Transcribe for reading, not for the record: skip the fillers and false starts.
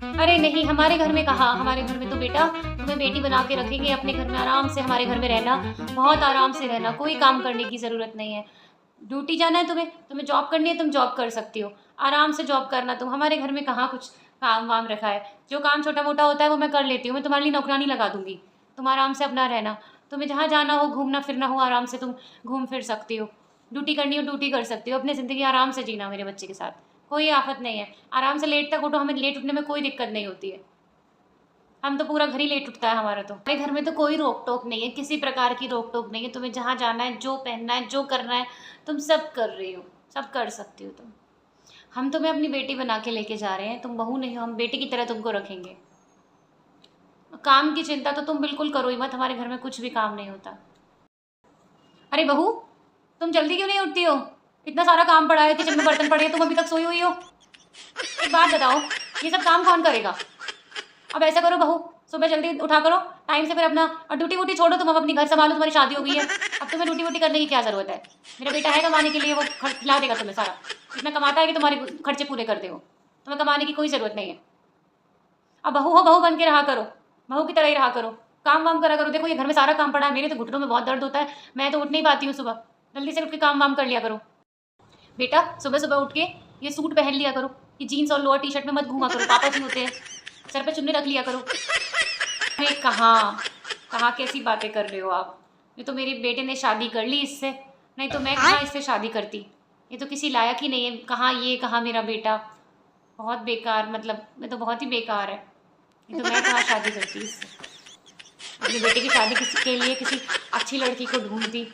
अरे नहीं, हमारे घर में कहाँ, हमारे घर में तो बेटा तुम्हें बेटी बना के रखेंगे, अपने घर में आराम से हमारे घर में रहना, बहुत आराम से रहना, कोई काम करने की ज़रूरत नहीं है। ड्यूटी जाना है तुम्हें, तुम्हें जॉब करनी है, तुम जॉब कर सकती हो, आराम से जॉब करना तुम। हमारे घर में कहाँ कुछ काम वाम रखा है, जो काम छोटा मोटा होता है वो मैं कर लेती हूँ, मैं तुम्हारे लिए नौकरानी लगा दूंगी, तुम आराम से अपना रहना। तुम्हें जहाँ जाना हो, घूमना फिरना हो, आराम से तुम घूम फिर सकती हो, ड्यूटी करनी हो ड्यूटी कर सकती हो, अपनी ज़िंदगी आराम से जीना मेरे बच्चे के साथ, कोई आफत नहीं है। आराम से लेट तक उठो, हमें लेट उठने में कोई दिक्कत नहीं होती है, हम तो पूरा घर ही लेट उठता है हमारा। तो हमारे घर में तो कोई रोक टोक नहीं है, किसी प्रकार की रोक टोक नहीं है। तुम्हें जहाँ जाना है, जो पहनना है, जो करना है, तुम सब कर रही हो, सब कर सकती हो तुम। हम तुम्हें अपनी बेटी बना के लेके जा रहे हैं, तुम बहू नहीं हो, हम बेटी की तरह तुमको रखेंगे। काम की चिंता तो तुम बिल्कुल करो ही मत, हमारे घर में कुछ भी काम नहीं होता। अरे बहू, तुम जल्दी क्यों नहीं उठती हो? इतना सारा काम पड़ा है, किचन में बर्तन पड़े हैं, तुम अभी तक सोई हुई हो। एक बात बताओ, ये सब काम कौन करेगा? अब ऐसा करो बहू, सुबह जल्दी उठा करो, टाइम से फिर अपना, और ड्यूटी वूटी छोड़ो, तुम अब अपनी घर संभालो, तुम्हारी शादी हो गई है, अब तुम्हें ड्यूटी वूटी करने की क्या ज़रूरत है? मेरा बेटा है कमाने के लिए, वो खिला देगा तुम्हें सारा, इतना कमाता है कि तुम्हारे खर्चे पूरे कर दे वो, तुम्हें कमाने की कोई ज़रूरत नहीं है। अब बहू हो, बहू बन के रहा करो, बहू की तरह ही रहा करो, काम वाम करा करो। देखो ये घर में सारा काम पड़ा है, मेरे तो घुटनों में बहुत दर्द होता है, मैं तो उठ नहीं पाती हूँ सुबह, जल्दी से उठ के काम वाम कर लिया करो। बेटा सुबह सुबह उठ के ये सूट पहन लिया करो, ये जीन्स और लोअर टी शर्ट में मत घूमा करो, पापा जी होते हैं, सर पे चुन्नी रख लिया करो। अरे कहाँ कहाँ कैसी बातें कर रहे हो आप? ये तो मेरे बेटे ने शादी कर ली इससे, नहीं तो मैं कहाँ इससे शादी करती, ये तो किसी लायक ही नहीं है। कहाँ ये, कहाँ मेरा बेटा, बहुत बेकार, मतलब मैं तो बहुत ही बेकार है, ये तो मैं कहाँ शादी करती इससे। अपने बेटे की शादी किसी के लिए किसी अच्छी लड़की को ढूंढती,